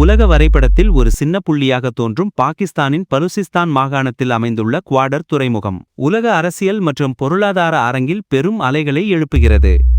உலக வரைபடத்தில் ஒரு சின்ன புள்ளியாக தோன்றும் பாகிஸ்தானின் பலுசிஸ்தான் மாகாணத்தில் அமைந்துள்ள குவாடர் துறைமுகம் உலக அரசியல் மற்றும் பொருளாதார அரங்கில் பெரும் அலைகளை எழுப்புகிறது.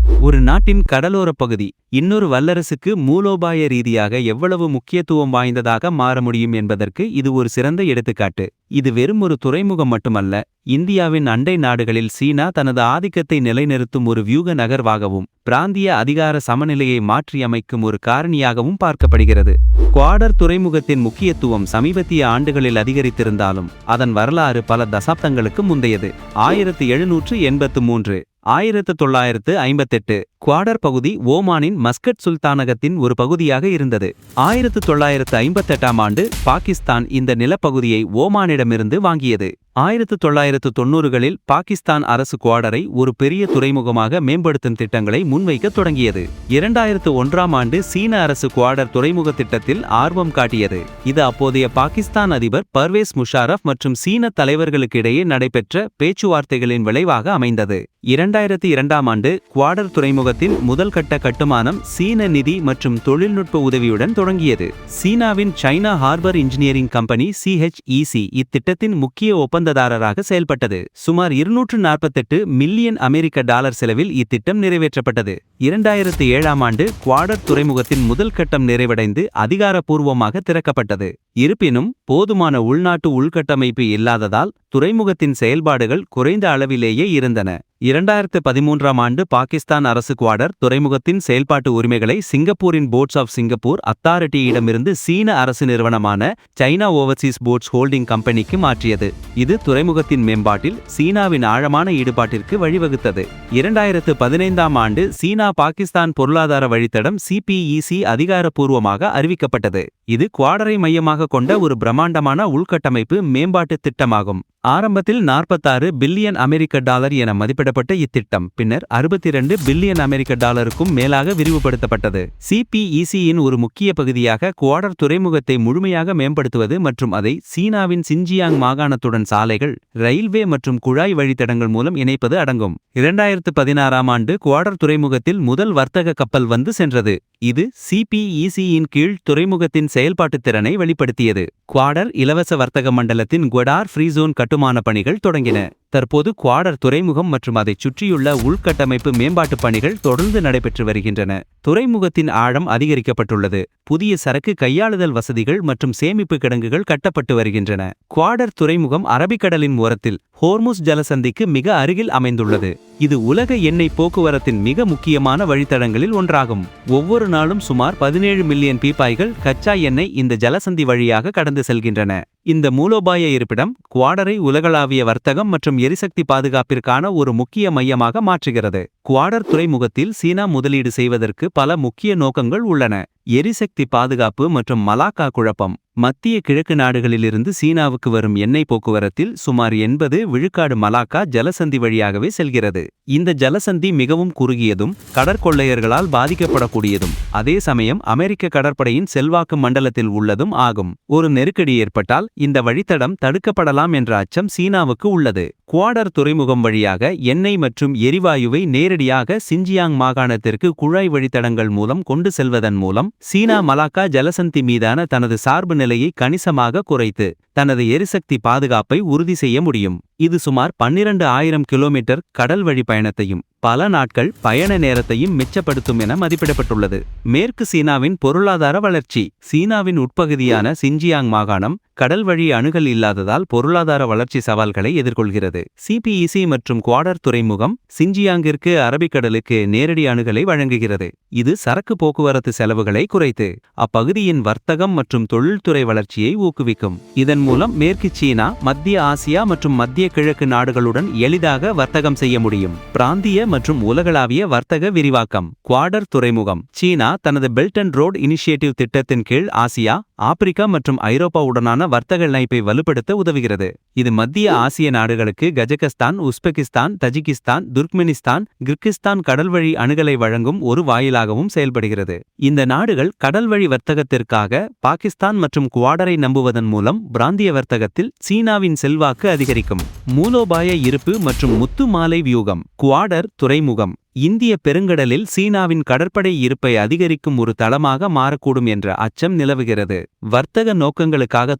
ஒரு நாட்டின் கடலோரப் பகுதி இன்னொரு வல்லரசுக்கு மூலோபாய ரீதியாக எவ்வளவு முக்கியத்துவம் வாய்ந்ததாக மாற முடியும் என்பதற்கு இது ஒரு சிறந்த எடுத்துக்காட்டு. இது வெறும் ஒரு துறைமுகம் மட்டுமல்ல, இந்தியாவின் அண்டை நாடுகளில் சீனா தனது ஆதிக்கத்தை நிலைநிறுத்தும் ஒரு வியூக நகர்வாகவும் பிராந்திய அதிகார சமநிலையை மாற்றியமைக்கும் ஒரு காரணியாகவும் பார்க்கப்படுகிறது. குவாடர் துறைமுகத்தின் முக்கியத்துவம் சமீபத்திய ஆண்டுகளில் அதிகரித்திருந்தாலும் அதன் வரலாறு பல தசாப்தங்களுக்கு முந்தையது. 1783 1958 குவாடர் பகுதி ஓமானின் மஸ்கட் சுல்தானகத்தின் ஒரு பகுதியாக இருந்தது. 1958ஆம் ஆண்டு பாகிஸ்தான் இந்த நிலப்பகுதியை ஓமானிடமிருந்து வாங்கியது. 1990களில் பாகிஸ்தான் அரசு குவாடரை ஒரு பெரிய துறைமுகமாக மேம்படுத்தும் திட்டங்களை முன்வைக்க தொடங்கியது. 2001ஆம் ஆண்டு சீன அரசு குவாடர் துறைமுக திட்டத்தில் ஆர்வம் காட்டியது. இது அப்போதைய பாகிஸ்தான் அதிபர் பர்வேஸ் முஷாரப் மற்றும் சீன தலைவர்களுக்கிடையே நடைபெற்ற பேச்சுவார்த்தைகளின் விளைவாக அமைந்தது. 2002ஆம் ஆண்டு குவாடர் துறைமுகத்தின் முதல் கட்ட கட்டுமானம் சீன நிதி மற்றும் தொழில்நுட்ப உதவியுடன் தொடங்கியது. சீனாவின் China harbour engineering company CHEC இத்திட்டத்தின் முக்கிய ஒப்பந்ததாரராக செயல்பட்டது. சுமார் 248 மில்லியன் அமெரிக்க டாலர் செலவில் இத்திட்டம் நிறைவேற்றப்பட்டது. 2007ஆம் ஆண்டு குவாடர் துறைமுகத்தின் முதல் கட்டம் நிறைவடைந்து அதிகாரப்பூர்வமாக திறக்கப்பட்டது. இருப்பினும் போதுமான உள்நாட்டு உள்கட்டமைப்பு இல்லாததால் துறைமுகத்தின் செயல்பாடுகள் குறைந்த அளவிலேயே இருந்தன. 2013ஆம் ஆண்டு பாகிஸ்தான் அரசு குவாடர் துறைமுகத்தின் செயல்பாட்டு உரிமைகளை சிங்கப்பூரின் போர்ட்ஸ் ஆஃப் சிங்கப்பூர் அத்தாரிட்டியிடமிருந்து சீன அரசு நிறுவனமான சைனா ஓவர்சீஸ் போர்ட்ஸ் ஹோல்டிங் கம்பெனிக்கு மாற்றியது. இது துறைமுகத்தின் மேம்பாட்டில் சீனாவின் ஆழமான ஈடுபாட்டிற்கு வழிவகுத்தது. 2015ஆம் ஆண்டு சீனா பாகிஸ்தான் பொருளாதார வழித்தடம் CPEC அதிகாரப்பூர்வமாக அறிவிக்கப்பட்டது. இது குவாடரை மையமாக கொண்ட ஒரு பிரம்மாண்டமான உள்கட்டமைப்பு மேம்பாட்டு திட்டமாகும். ஆரம்பத்தில் 46 பில்லியன் அமெரிக்க டாலர் என மதிப்பிடப்பட்ட இத்திட்டம் பின்னர் 62 பில்லியன் அமெரிக்க டாலருக்கும் மேலாக விரிவுபடுத்தப்பட்டது. CPEC-இன் ஒரு முக்கிய பகுதியாக குவாடர் துறைமுகத்தை முழுமையாக மேம்படுத்துவது மற்றும் அதை சீனாவின் சின்ஜியாங் மாகாணத்துடன் சாலைகள், ரயில்வே மற்றும் குழாய் வழித்தடங்கள் மூலம் இணைப்பது அடங்கும். 2016ஆம் ஆண்டு குவாடர் துறைமுகத்தில் முதல் வர்த்தக கப்பல் வந்து சென்றது. இது CPEC-இன் கீழ் துறைமுகத்தின் செயல்பாட்டு திறனை வெளிப்படுத்தியது. குவாடர் இலவச வர்த்தக மண்டலத்தின் குவாடர் ஃப்ரீ ஜோன் கட்டுமான பணிகள் தொடங்கின. தற்போது குவாடர் துறைமுகம் மற்றும் அதைச் சுற்றியுள்ள உள்கட்டமைப்பு மேம்பாட்டு பணிகள் தொடர்ந்து நடைபெற்று வருகின்றன. துறைமுகத்தின் ஆழம் அதிகரிக்கப்பட்டுள்ளது. புதிய சரக்கு கையாளுதல் வசதிகள் மற்றும் சேமிப்பு கிடங்குகள் கட்டப்பட்டு வருகின்றன. குவாடர் துறைமுகம் அரபிக்கடலின் ஓரத்தில் ஹோர்முஸ் ஜலசந்திக்கு மிக அருகில் அமைந்துள்ளது. இது உலக எண்ணெய் போக்குவரத்தின் மிக முக்கியமான வழித்தடங்களில் ஒன்றாகும். ஒவ்வொரு நாளும் சுமார் 17 மில்லியன் பீப்பாய்கள் கச்சா எண்ணெய் இந்த ஜலசந்தி வழியாக கடந்து செல்கின்றன. இந்த மூலோபாய இருப்பிடம் குவாடரை உலகளாவிய வர்த்தகம் மற்றும் எரிசக்தி பாதுகாப்பிற்கான ஒரு முக்கிய மையமாக மாற்றுகிறது. குவாடர் துறைமுகத்தில் சீனா முதலீடு செய்வதற்கு பல முக்கிய நோக்கங்கள் உள்ளன. எரிசக்தி பாதுகாப்பு மற்றும் மலாக்கா குழப்பம். மத்திய கிழக்கு நாடுகளிலிருந்து சீனாவுக்கு வரும் எண்ணெய் போக்குவரத்தில் சுமார் 80 விழுக்காடு மலாக்கா ஜலசந்தி வழியாகவே செல்கிறது. இந்த ஜலசந்தி மிகவும் குறுகியதும் கடற்கொள்ளையர்களால் பாதிக்கப்படக்கூடியதும் அதே சமயம் அமெரிக்க கடற்படையின் செல்வாக்கு மண்டலத்தில் உள்ளதும் ஆகும். ஒரு நெருக்கடி ஏற்பட்டால் இந்த வழித்தடம் தடுக்கப்படலாம் என்ற அச்சம் சீனாவுக்கு உள்ளது. குவாடர் துறைமுகம் வழியாக எண்ணெய் மற்றும் எரிவாயுவை நேரடியாக சின்ஜியாங் மாகாணத்திற்கு குழாய் வழித்தடங்கள் மூலம் கொண்டு செல்வதன் மூலம் சீனா மலாக்கா ஜலசந்தி மீதான தனது சார்பு நிலையை கணிசமாக குறைத்து தனது எரிசக்தி பாதுகாப்பை உறுதி செய்ய முடியும். இது சுமார் 12,000 கிலோமீட்டர் கடல் வழி பயணத்தையும் பல நாட்கள் பயண நேரத்தையும் மிச்சப்படுத்தும் என மதிப்பிடப்பட்டுள்ளது. மேற்கு சீனாவின் பொருளாதார வளர்ச்சி. சீனாவின் உட்பகுதியான சின்ஜியாங் மாகாணம் கடல் வழி அணுகல் இல்லாததால் பொருளாதார வளர்ச்சி சவால்களை எதிர்கொள்கிறது. CPEC மற்றும் குவாடர் துறைமுகம் சின்ஜியாங்கிற்கு அரபிக்கடலுக்கு நேரடி அணுகலை வழங்குகிறது. இது சரக்கு போக்குவரத்து செலவுகளை குறைத்து அப்பகுதியின் வர்த்தகம் மற்றும் தொழில்துறை வளர்ச்சியை ஊக்குவிக்கும். இதன் மூலம் மேற்கு சீனா, மத்திய ஆசியா மற்றும் மத்திய கிழக்கு நாடுகளுடன் எளிதாக வர்த்தகம் செய்ய முடியும். பிராந்திய மற்றும் உலகளாவிய வர்த்தக விரிவாக்கம். குவாடர் துறைமுகம் சீனா தனது பெல்ட் அண்ட் ரோட் இனிஷியேட்டிவ் திட்டத்தின் கீழ் ஆசியா, ஆப்பிரிக்கா மற்றும் ஐரோப்பாவுடனான வர்த்தக இணைப்பை வலுப்படுத்த உதவுகிறது. இது மத்திய ஆசிய நாடுகளுக்கு Kazakhstan, Uzbekistan, Tajikistan, Turkmenistan, Kyrgyzstan கடல்வழி அணுகலை வழங்கும் ஒரு வாயிலாகவும் செயல்படுகிறது. இந்த நாடுகள் கடல்வழி வர்த்தகத்திற்காக பாகிஸ்தான் மற்றும் குவாடரை நம்புவதன் மூலம் பிராந்திய வர்த்தகத்தில் சீனாவின் செல்வாக்கு அதிகரிக்கும். மூலோபாய இருப்பு மற்றும் முத்து மாலை வியூகம். குவாடர் துறைமுகம் இந்திய பெருங்கடலில் சீனாவின் கடற்படை இருப்பை அதிகரிக்கும் ஒரு தளமாக மாறக்கூடும் என்ற அச்சம் நிலவுகிறது. வர்த்தக நோக்கங்களுக்காக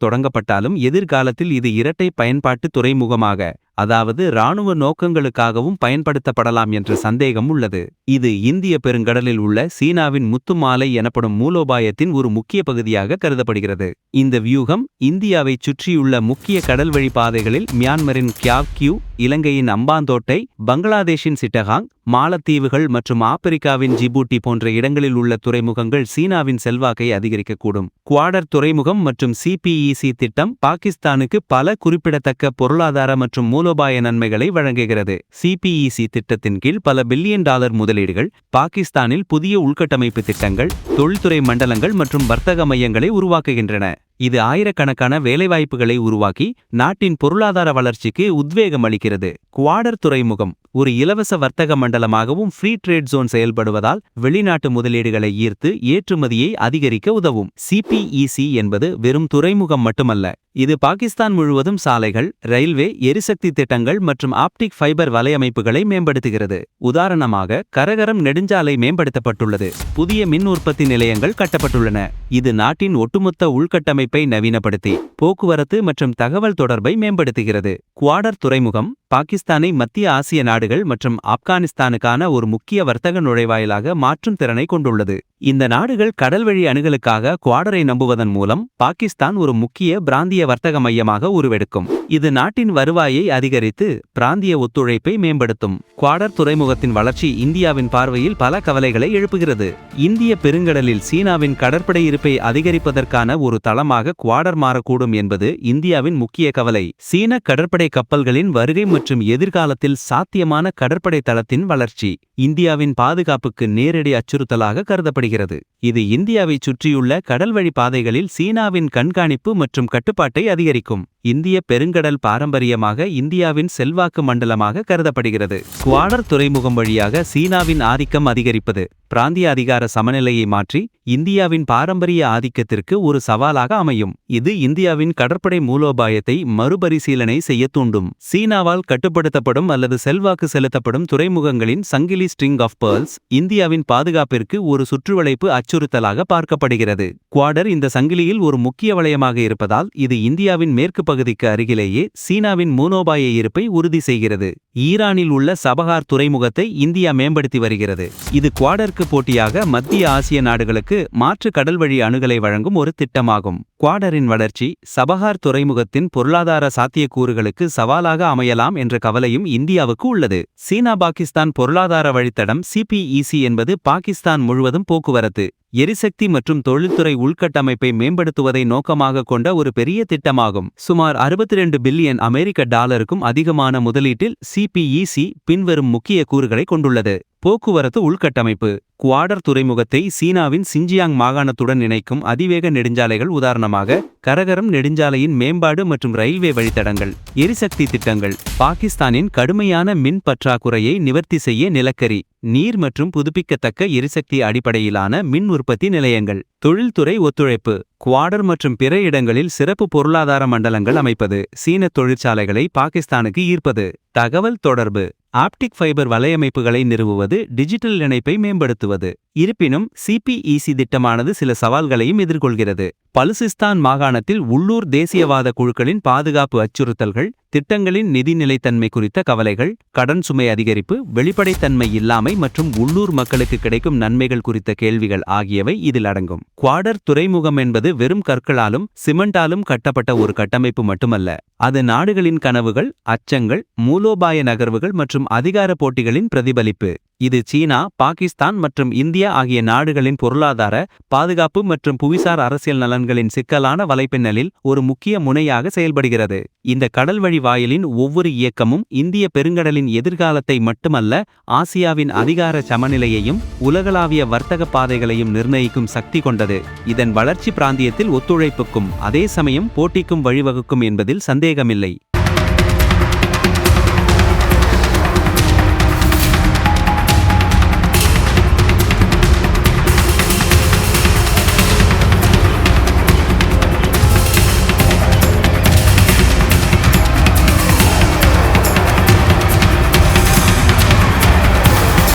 தொடங்கப்பட்டாலும் எதிர்காலத்தில் இது இரட்டை பயன்பாட்டு துறைமுகமாக, அதாவது இராணுவ நோக்கங்களுக்காகவும் பயன்படுத்தப்படலாம் என்ற சந்தேகம் உள்ளது. இது இந்திய பெருங்கடலில் உள்ள சீனாவின் முத்துமாலை எனப்படும் மூலோபாயத்தின் ஒரு முக்கிய பகுதியாக கருதப்படுகிறது. இந்த வியூகம் இந்தியாவைச் சுற்றியுள்ள முக்கிய கடல்வழி பாதைகளில் மியான்மரின் கியாவ்கியூ, இலங்கையின் அம்பாந்தோட்டை, பங்களாதேஷின் சிட்டகாங், மாலத்தீவுகள் மற்றும் ஆப்பிரிக்காவின் ஜிபூட்டி போன்ற இடங்களில் உள்ள துறைமுகங்கள் சீனாவின் செல்வாக்கை அதிகரிக்கக்கூடும். குவாடர் துறைமுகம் மற்றும் சிபிஇசி திட்டம் பாகிஸ்தானுக்கு பல குறிப்பிடத்தக்க பொருளாதார மற்றும் மூலோபாய நன்மைகளை வழங்குகிறது. சிபிஇசி திட்டத்தின் கீழ் பல பில்லியன் டாலர் முதலீடுகள் பாகிஸ்தானில் புதிய உள்கட்டமைப்பு திட்டங்கள், தொழில்துறை மண்டலங்கள் மற்றும் வர்த்தக மையங்களை உருவாக்குகின்றன. இது ஆயிரக்கணக்கான வேலைவாய்ப்புகளை உருவாக்கி நாட்டின் பொருளாதார வளர்ச்சிக்கு உத்வேகம் அளிக்கிறது. குவாடர் துறைமுகம் ஒரு இலவச வர்த்தக மண்டலமாகவும் ஃப்ரீ ட்ரேட் ஜோன் செயல்படுவதால் வெளிநாட்டு முதலீடுகளை ஈர்த்து ஏற்றுமதியை அதிகரிக்க உதவும். சிபிஇசி என்பது வெறும் துறைமுகம் மட்டுமல்ல, இது பாகிஸ்தான் முழுவதும் சாலைகள், ரயில்வே, எரிசக்தி திட்டங்கள் மற்றும் ஆப்டிக் ஃபைபர் வலையமைப்புகளை மேம்படுத்துகிறது. உதாரணமாக, கரகரம் நெடுஞ்சாலை மேம்படுத்தப்பட்டுள்ளது, புதிய மின் உற்பத்தி நிலையங்கள் கட்டப்பட்டுள்ளன. இது நாட்டின் ஒட்டுமொத்த உள்கட்டமைப்பை நவீனப்படுத்தி போக்குவரத்து மற்றும் தகவல் தொடர்பை மேம்படுத்துகிறது. குவாடர் துறைமுகம் பாகிஸ்தானை மத்திய ஆசிய நாடுகள் மற்றும் ஆப்கானிஸ்தானுக்கான ஒரு முக்கிய வர்த்தக நுழைவாயிலாக மாற்றும் திறனை கொண்டுள்ளது. இந்த நாடுகள் கடல்வழி அணுகலுக்காக குவாடரை நம்புவதன் மூலம் பாகிஸ்தான் ஒரு முக்கிய பிராந்திய வர்த்தக மையமாக உருவெடுக்கும். இது நாட்டின் வருவாயை அதிகரித்து பிராந்திய ஒத்துழைப்பை மேம்படுத்தும். குவாடர் துறைமுகத்தின் வளர்ச்சி இந்தியாவின் பார்வையில் பல கவலைகளை எழுப்புகிறது. இந்திய பெருங்கடலில் சீனாவின் கடற்படை இருப்பை அதிகரிப்பதற்கான ஒரு தளமாக குவாடர் மாறக்கூடும் என்பது இந்தியாவின் முக்கிய கவலை. சீன கடற்படை கப்பல்களின் வருகை மற்றும் எதிர்காலத்தில் சாத்தியமான கடற்படை தளத்தின் வளர்ச்சி இந்தியாவின் பாதுகாப்புக்கு நேரடி அச்சுறுத்தலாக கருதப்படுகிறது. இது இந்தியாவைச் சுற்றியுள்ள கடல்வழி பாதைகளில் சீனாவின் கண்காணிப்பு மற்றும் கட்டுப்பாட்டை அதிகரிக்கும். இந்திய பெருங்கடல் பாரம்பரியமாக இந்தியாவின் செல்வாக்கு மண்டலமாக கருதப்படுகிறது. குவாடர் துறைமுகம் வழியாக சீனாவின் ஆதிக்கம் அதிகரிப்பது பிராந்திய அதிகார சமநிலையை மாற்றி இந்தியாவின் பாரம்பரிய ஆதிக்கத்திற்கு ஒரு சவாலாக அமையும். இது இந்தியாவின் கடற்படை மூலோபாயத்தை மறுபரிசீலனை செய்ய தூண்டும். சீனாவால் கட்டுப்படுத்தப்படும் அல்லது செல்வாக்கு செலுத்தப்படும் துறைமுகங்களின் சங்கிலி ஸ்ட்ரிங் ஆஃப் பேர்ல்ஸ் இந்தியாவின் பாதுகாப்பிற்கு ஒரு சுற்றுவளைப்பு அச்சுறுத்தலாக பார்க்கப்படுகிறது. குவாடர் இந்த சங்கிலியில் ஒரு முக்கிய வளையமாக இருப்பதால் இது இந்தியாவின் மேற்கு பகுதிக்கு அருகிலேயே சீனாவின் மூலோபாய இருப்பை உறுதி செய்கிறது. ஈரானில் உள்ள சபஹார் துறைமுகத்தை இந்தியா மேம்படுத்தி வருகிறது. இது குவாடருக்கு போட்டியாக மத்திய ஆசிய நாடுகளுக்கு மாற்று கடல்வழி அணுகலை வழங்கும் ஒரு திட்டமாகும். குவாடரின் வளர்ச்சி சபஹார் துறைமுகத்தின் பொருளாதார சாத்தியக்கூறுகளுக்கு சவாலாக அமையலாம் என்ற கவலையும் இந்தியாவுக்கு உள்ளது. சீனா பாகிஸ்தான் பொருளாதார வழித்தடம் சிபிஇசி என்பது பாகிஸ்தான் முழுவதும் போக்குவரத்து, எரிசக்தி மற்றும் தொழில்துறை உள்கட்டமைப்பை மேம்படுத்துவதை நோக்கமாக கொண்ட ஒரு பெரிய திட்டமாகும். சுமார் 62 பில்லியன் அமெரிக்க டாலருக்கும் அதிகமான முதலீட்டில் சிபிஇசி பின்வரும் முக்கிய கூறுகளை கொண்டுள்ளது. போக்குவரத்து உள்கட்டமைப்பு குவாடர் துறைமுகத்தை சீனாவின் சிஞ்சியாங் மாகாணத்துடன் இணைக்கும் அதிவேக நெடுஞ்சாலைகள், உதாரணமாக கரகரம் நெடுஞ்சாலையின் மேம்பாடு மற்றும் ரயில்வே வழித்தடங்கள். எரிசக்தி திட்டங்கள் பாகிஸ்தானின் கடுமையான மின் பற்றாக்குறையை நிவர்த்தி செய்ய நிலக்கரி, நீர் மற்றும் புதுப்பிக்கத்தக்க எரிசக்தி அடிப்படையிலான மின் உற்பத்தி நிலையங்கள். தொழில்துறை ஒத்துழைப்பு குவாடர் மற்றும் பிற இடங்களில் சிறப்பு பொருளாதார மண்டலங்கள் அமைப்பது, சீன தொழிற்சாலைகளை பாகிஸ்தானுக்கு ஈர்ப்பது. தகவல் தொடர்பு ஆப்டிக் ஃபைபர் வலையமைப்புகளை நிறுவுவது, டிஜிட்டல் இணைப்பை மேம்படுத்துவது. இருப்பினும் சிபிஇசி திட்டமானது சில சவால்களையும் எதிர்கொள்கிறது. பலுசிஸ்தான் மாகாணத்தில் உள்ளூர் தேசியவாத குழுக்களின் பாதுகாப்பு அச்சுறுத்தல்கள், திட்டங்களின் நிதி நிலைத்தன்மை குறித்த கவலைகள், கடன் சுமை அதிகரிப்பு, வெளிப்படைத்தன்மை இல்லாமை மற்றும் உள்ளூர் மக்களுக்கு கிடைக்கும் நன்மைகள் குறித்த கேள்விகள் ஆகியவை இதில் அடங்கும். குவாடர் துறைமுகம் என்பது வெறும் கற்களாலும் சிமெண்டாலும் கட்டப்பட்ட ஒரு கட்டமைப்பு மட்டுமல்ல. அது நாடுகளின் கனவுகள், அச்சங்கள், மூலோபாய நகர்வுகள் மற்றும் அதிகார போட்டிகளின் பிரதிபலிப்பு. இது சீனா, பாகிஸ்தான் மற்றும் இந்தியா ஆகிய நாடுகளின் பொருளாதார, பாதுகாப்பு மற்றும் புவிசார் அரசியல் நலன்களின் சிக்கலான வலைப்பின்னலில் ஒரு முக்கிய முனையாக செயல்படுகிறது. இந்த கடல்வழி வாயிலின் ஒவ்வொரு இயக்கமும் இந்திய பெருங்கடலின் எதிர்காலத்தை மட்டுமல்ல, ஆசியாவின் அதிகார சமநிலையையும் உலகளாவிய வர்த்தக பாதைகளையும் நிர்ணயிக்கும் சக்தி கொண்டது. இதன் வளர்ச்சி பிராந்தியத்தில் ஒத்துழைப்புக்கும் அதே சமயம் போட்டிக்கும் வழிவகுக்கும் என்பதில் சந்தேகமில்லை.